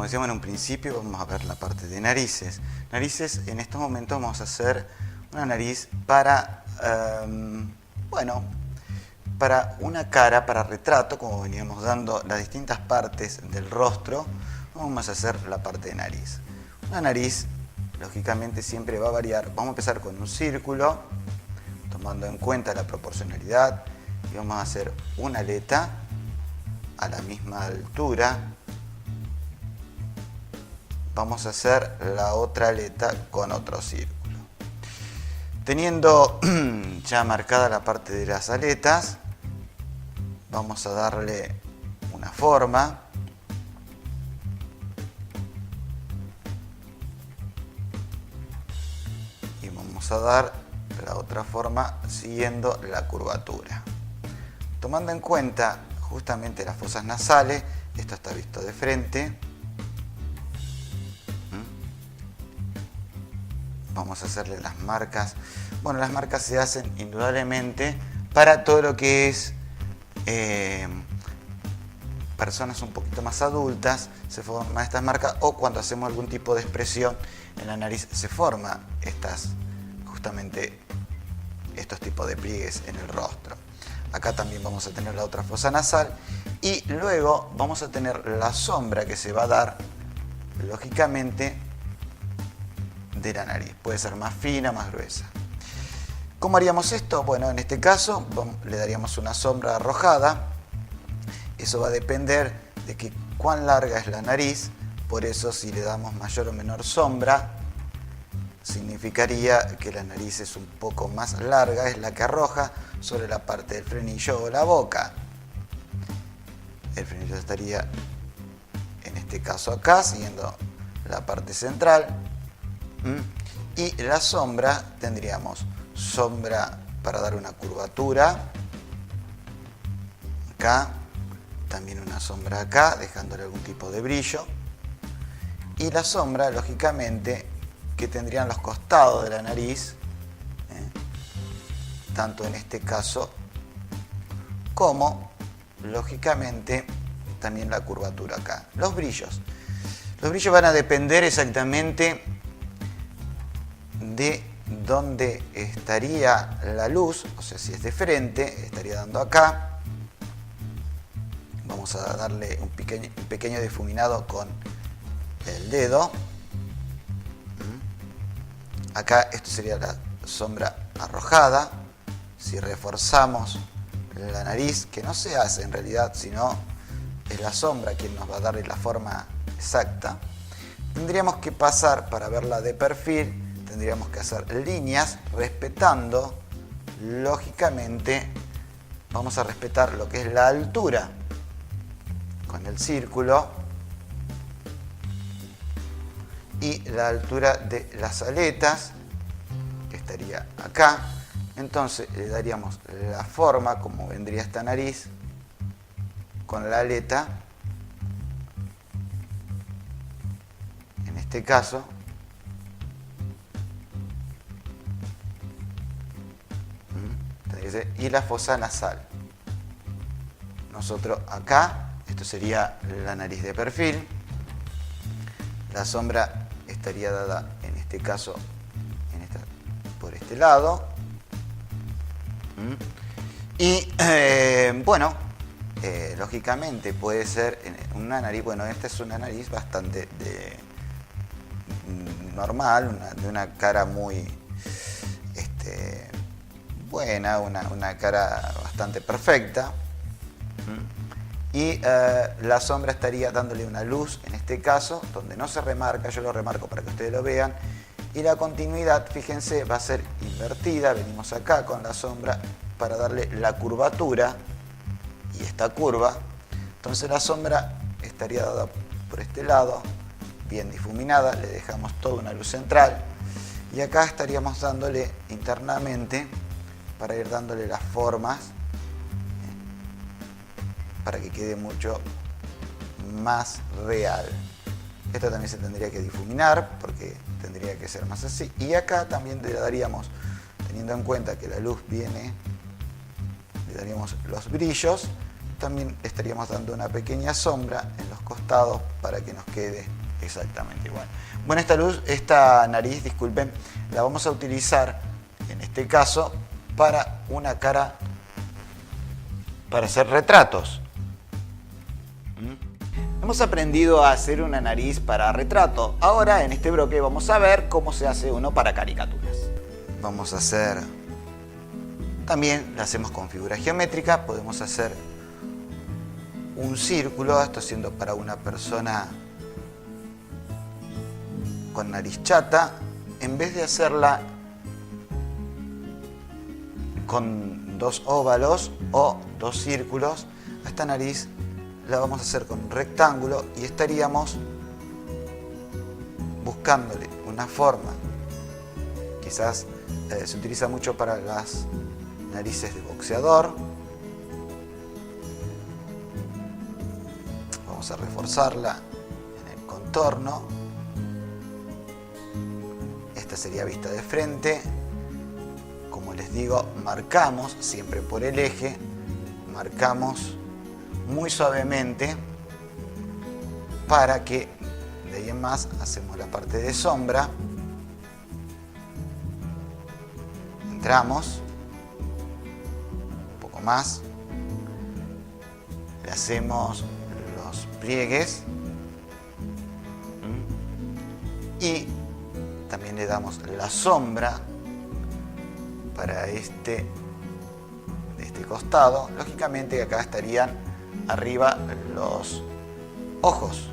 decíamos en un principio, vamos a ver la parte de narices. Narices, en estos momentos vamos a hacer una nariz para, bueno, para una cara, para retrato, como veníamos dando las distintas partes del rostro, vamos a hacer la parte de nariz. Una nariz, lógicamente, siempre va a variar. Vamos a empezar con un círculo, tomando en cuenta la proporcionalidad, y vamos a hacer una aleta a la misma altura. Vamos a hacer la otra aleta con otro círculo. Teniendo ya marcada la parte de las aletas, vamos a darle una forma. Y vamos a dar la otra forma siguiendo la curvatura. Tomando en cuenta justamente las fosas nasales, esto está visto de frente. Vamos a hacerle las marcas. Bueno, las marcas se hacen indudablemente para todo lo que es personas un poquito más adultas, se forman estas marcas, o cuando hacemos algún tipo de expresión en la nariz se forman justamente estos tipos de pliegues en el rostro. Acá también vamos a tener la otra fosa nasal y luego vamos a tener la sombra que se va a dar, lógicamente, de la nariz. Puede ser más fina, más gruesa. ¿Cómo haríamos esto? Bueno, en este caso le daríamos una sombra arrojada. Eso va a depender de que cuán larga es la nariz. Por eso, si le damos mayor o menor sombra, significaría que la nariz es un poco más larga, es la que arroja sobre la parte del frenillo o la boca. El frenillo estaría en este caso acá, siguiendo la parte central. Y la sombra, tendríamos sombra para dar una curvatura acá, también una sombra acá, dejándole algún tipo de brillo, y la sombra, lógicamente, que tendrían los costados de la nariz, tanto en este caso como, lógicamente, también la curvatura acá. Los brillos van a depender exactamente de dónde estaría la luz, o sea, si es de frente, estaría dando acá. Vamos a darle un pequeño difuminado con el dedo. Acá esto sería la sombra arrojada. Si reforzamos la nariz, que no se hace en realidad, sino es la sombra quien nos va a darle la forma exacta, tendríamos que pasar, para verla de perfil, tendríamos que hacer líneas respetando, lógicamente, vamos a respetar lo que es la altura con el círculo y la altura de las aletas, que estaría acá. Entonces le daríamos la forma como vendría esta nariz con la aleta, en este caso. Y la fosa nasal. Nosotros acá, esto sería la nariz de perfil. La sombra estaría dada, en este caso, por este lado. Y bueno, lógicamente puede ser una nariz, bueno, esta es una nariz bastante normal, de una cara muy buena, una cara bastante perfecta. Y la sombra estaría dándole una luz, en este caso, donde no se remarca, yo lo remarco para que ustedes lo vean. Y la continuidad, fíjense, va a ser invertida. Venimos acá con la sombra para darle la curvatura y esta curva. Entonces la sombra estaría dada por este lado, bien difuminada, le dejamos toda una luz central. Y acá estaríamos dándole internamente, para ir dándole las formas, para que quede mucho más real. Esto también se tendría que difuminar, porque tendría que ser más así. Y acá también le daríamos, teniendo en cuenta que la luz viene, le daríamos los brillos. También estaríamos dando una pequeña sombra en los costados para que nos quede exactamente igual. Bueno, esta nariz, disculpen, la vamos a utilizar en este caso para una cara, para hacer retratos. Hemos aprendido a hacer una nariz para retrato. Ahora en este bloque vamos a ver cómo se hace uno para caricaturas. Vamos a hacer, también la hacemos con figura geométrica, podemos hacer un círculo, esto siendo para una persona con nariz chata, en vez de hacerla con dos óvalos o dos círculos, a esta nariz la vamos a hacer con un rectángulo y estaríamos buscándole una forma. Quizás se utiliza mucho para las narices de boxeador. Vamos a reforzarla en el contorno. Esta sería vista de frente. Como les digo, marcamos siempre por el eje, marcamos muy suavemente para que de ahí en más hacemos la parte de sombra. Entramos un poco más, le hacemos los pliegues y también le damos la sombra para de este costado. Lógicamente acá estarían arriba los ojos,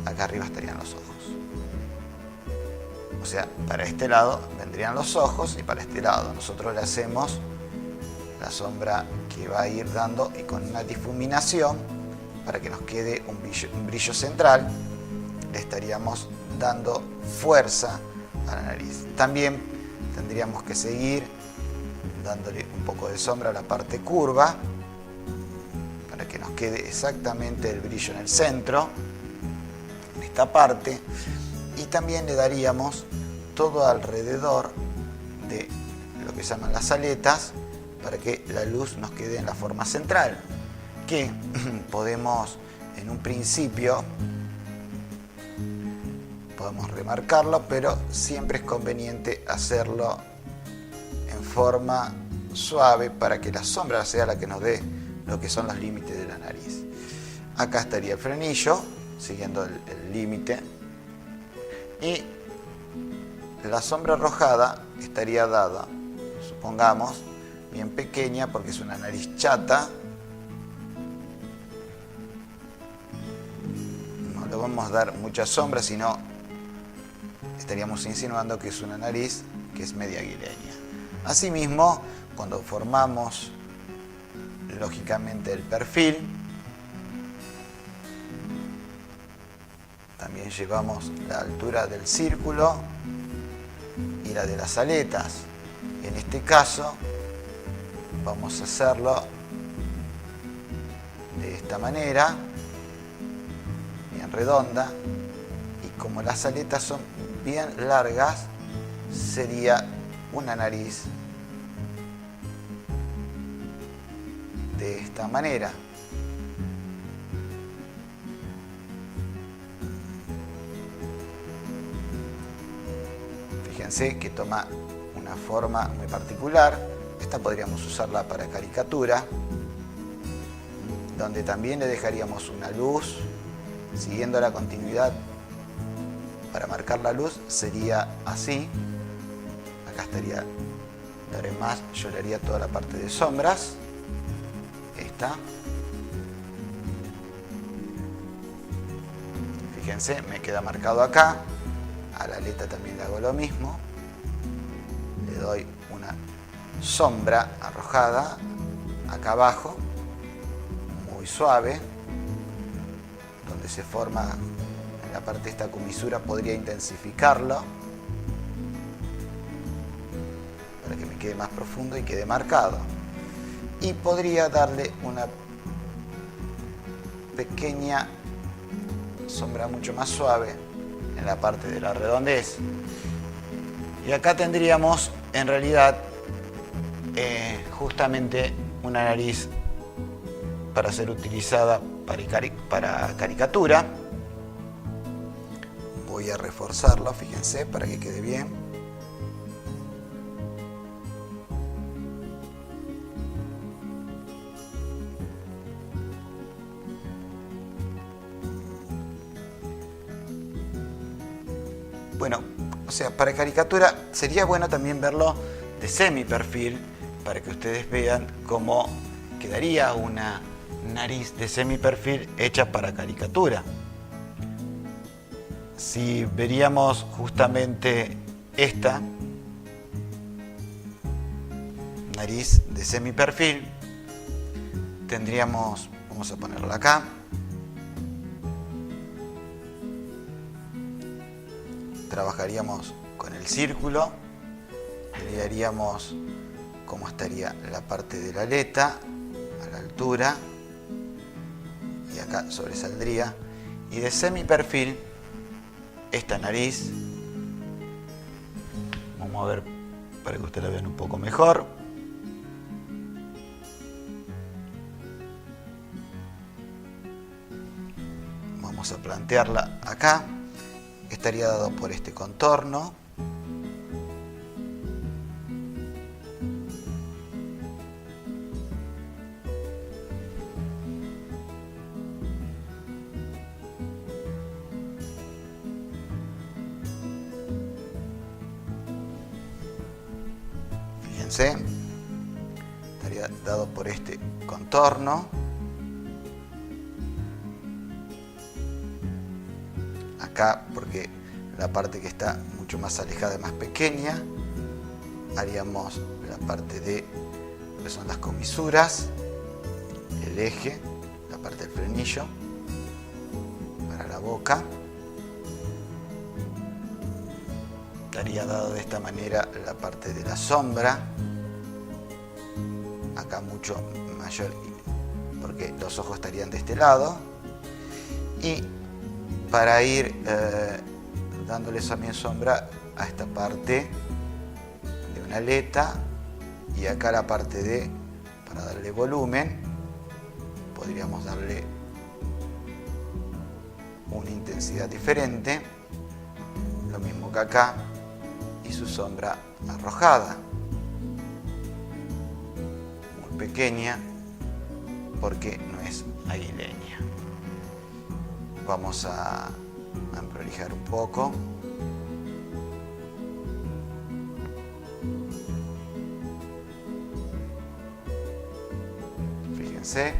acá arriba estarían los ojos, o sea, para este lado vendrían los ojos y para este lado nosotros le hacemos la sombra que va a ir dando y con una difuminación para que nos quede un brillo central. Le estaríamos dando fuerza a la nariz. También tendríamos que seguir dándole un poco de sombra a la parte curva para que nos quede exactamente el brillo en el centro, en esta parte, y también le daríamos todo alrededor de lo que llaman las aletas para que la luz nos quede en la forma central, que podemos en un principio podemos remarcarlo, pero siempre es conveniente hacerlo en forma suave para que la sombra sea la que nos dé lo que son los límites de la nariz. Acá estaría el frenillo, siguiendo el límite, y la sombra arrojada estaría dada, supongamos, bien pequeña porque es una nariz chata. No le vamos a dar mucha sombra, sino estaríamos insinuando que es una nariz que es media aguileña. Asimismo, cuando formamos lógicamente el perfil, también llevamos la altura del círculo y la de las aletas. En este caso vamos a hacerlo de esta manera, bien redonda, y como las aletas son bien largas, sería una nariz de esta manera. Fíjense que toma una forma muy particular. Esta podríamos usarla para caricatura, donde también le dejaríamos una luz, siguiendo la continuidad. Para marcar la luz sería así. Acá estaría, le haré más, yo le haría toda la parte de sombras. Esta. Fíjense, me queda marcado acá. A la aleta también le hago lo mismo. Le doy una sombra arrojada acá abajo, muy suave, donde se forma en la parte de esta comisura. Podría intensificarlo para que me quede más profundo y quede marcado, y podría darle una pequeña sombra mucho más suave en la parte de la redondez. Y acá tendríamos en realidad justamente una nariz para ser utilizada para caricatura. voy a reforzarlo, fíjense, para que quede bien. Bueno, o sea, para caricatura sería bueno también verlo de semi-perfil para que ustedes vean cómo quedaría una nariz de semi-perfil hecha para caricatura. Si veríamos justamente esta nariz de semi-perfil, tendríamos, vamos a ponerla acá, trabajaríamos con el círculo, le haríamos cómo estaría la parte de la aleta a la altura y acá sobresaldría, y de semi-perfil esta nariz, vamos a ver para que ustedes la vean un poco mejor. Vamos a plantearla acá. Estaría dado por este contorno. Fíjense, estaría dado por este contorno. Acá, porque la parte que está mucho más alejada es más pequeña, haríamos la parte de lo que son las comisuras, el eje, la parte del frenillo para la boca. Estaría dado de esta manera la parte de la sombra, acá mucho mayor porque los ojos estarían de este lado, y para ir dándoles también sombra a esta parte de una aleta, y acá la parte de, para darle volumen, podríamos darle una intensidad diferente, lo mismo que acá, y su sombra arrojada, muy pequeña porque no es aguileña. Vamos a prolijar un poco. Fíjense.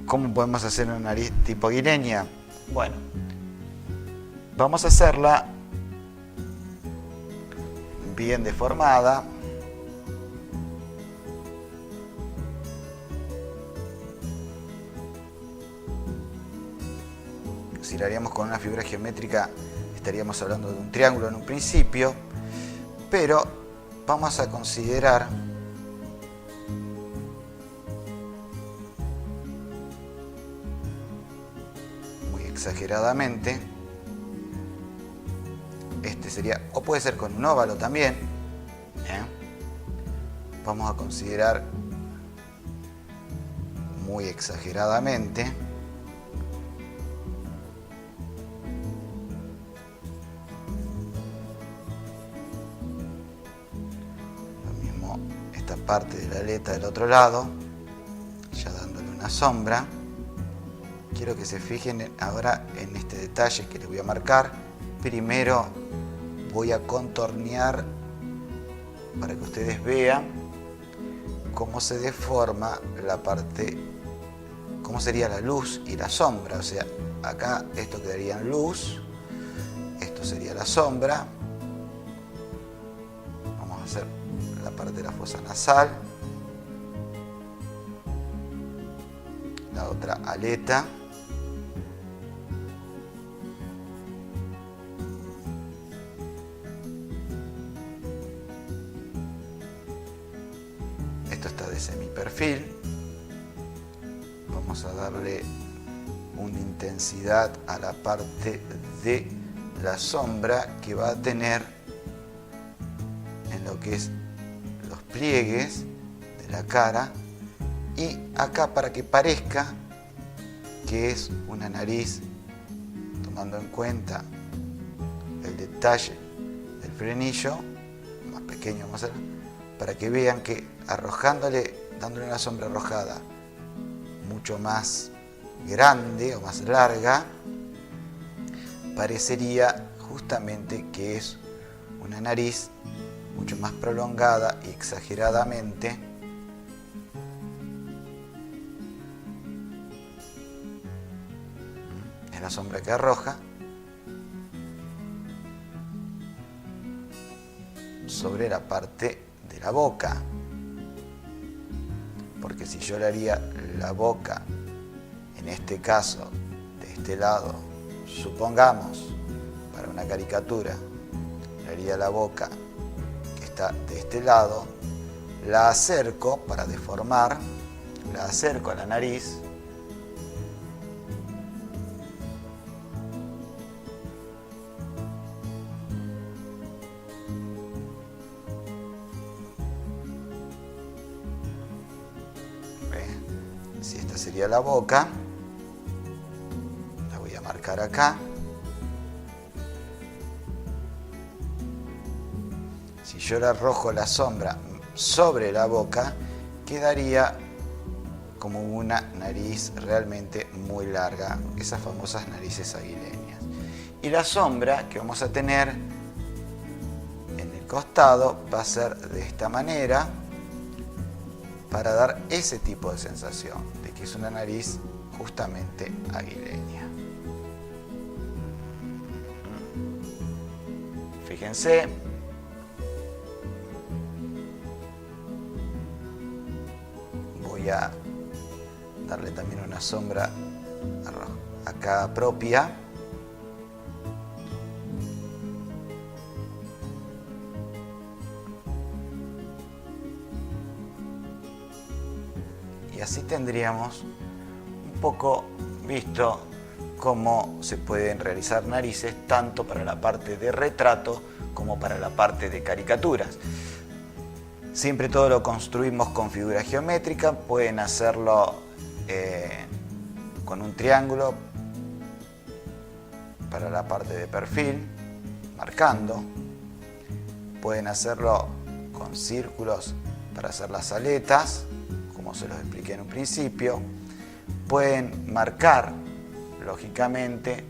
¿Cómo podemos hacer una nariz tipo aguileña? Bueno, vamos a hacerla bien deformada. Si la haríamos con una figura geométrica, estaríamos hablando de un triángulo en un principio, pero vamos a considerar muy exageradamente, este sería, o puede ser con un óvalo también, vamos a considerar muy exageradamente lo mismo esta parte de la aleta del otro lado, ya dándole una sombra. Quiero que se fijen ahora en este detalle que les voy a marcar. Primero voy a contornear para que ustedes vean cómo se deforma la parte, cómo sería la luz y la sombra. O sea, acá esto quedaría en luz, esto sería la sombra. Vamos a hacer la parte de la fosa nasal, la otra aleta. Esto está de semiperfil. Vamos a darle una intensidad a la parte de la sombra que va a tener en lo que es los pliegues de la cara, y acá para que parezca que es una nariz, tomando en cuenta el detalle del frenillo, más pequeño vamos a hacer, para que vean que dándole una sombra arrojada mucho más grande o más larga, parecería justamente que es una nariz mucho más prolongada y exageradamente es la sombra que arroja sobre la parte de la boca, porque si yo le haría la boca, en este caso de este lado, supongamos para una caricatura, le haría la boca que está de este lado, la acerco para deformar, la acerco a la nariz, si esta sería la boca, la voy a marcar acá. Si yo le arrojo la sombra sobre la boca, quedaría como una nariz realmente muy larga, esas famosas narices aguileñas. Y la sombra que vamos a tener en el costado va a ser de esta manera, para dar ese tipo de sensación de que es una nariz justamente aguileña. Fíjense, voy a darle también una sombra acá propia. Y así tendríamos un poco visto cómo se pueden realizar narices tanto para la parte de retrato como para la parte de caricaturas. Siempre todo lo construimos con figura geométrica, pueden hacerlo con un triángulo para la parte de perfil, marcando. Pueden hacerlo con círculos para hacer las aletas, como se los expliqué en un principio. Pueden marcar, lógicamente,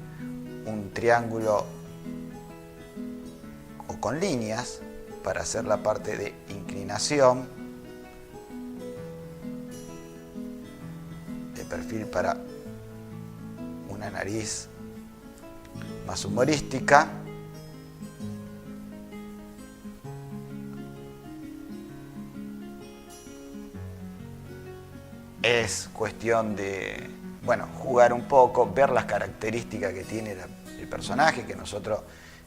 un triángulo o con líneas para hacer la parte de inclinación, de perfil para una nariz más humorística. Es cuestión de, jugar un poco, ver las características que tiene el personaje que nosotros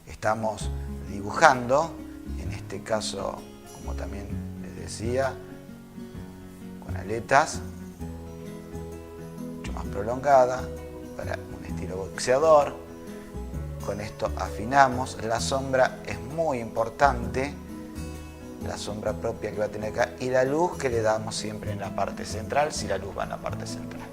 estamos dibujando. En este caso, como también les decía, con aletas mucho más prolongada, para un estilo boxeador. Con esto afinamos. La sombra es muy importante, la sombra propia que va a tener acá, y la luz que le damos siempre en la parte central, si la luz va en la parte central.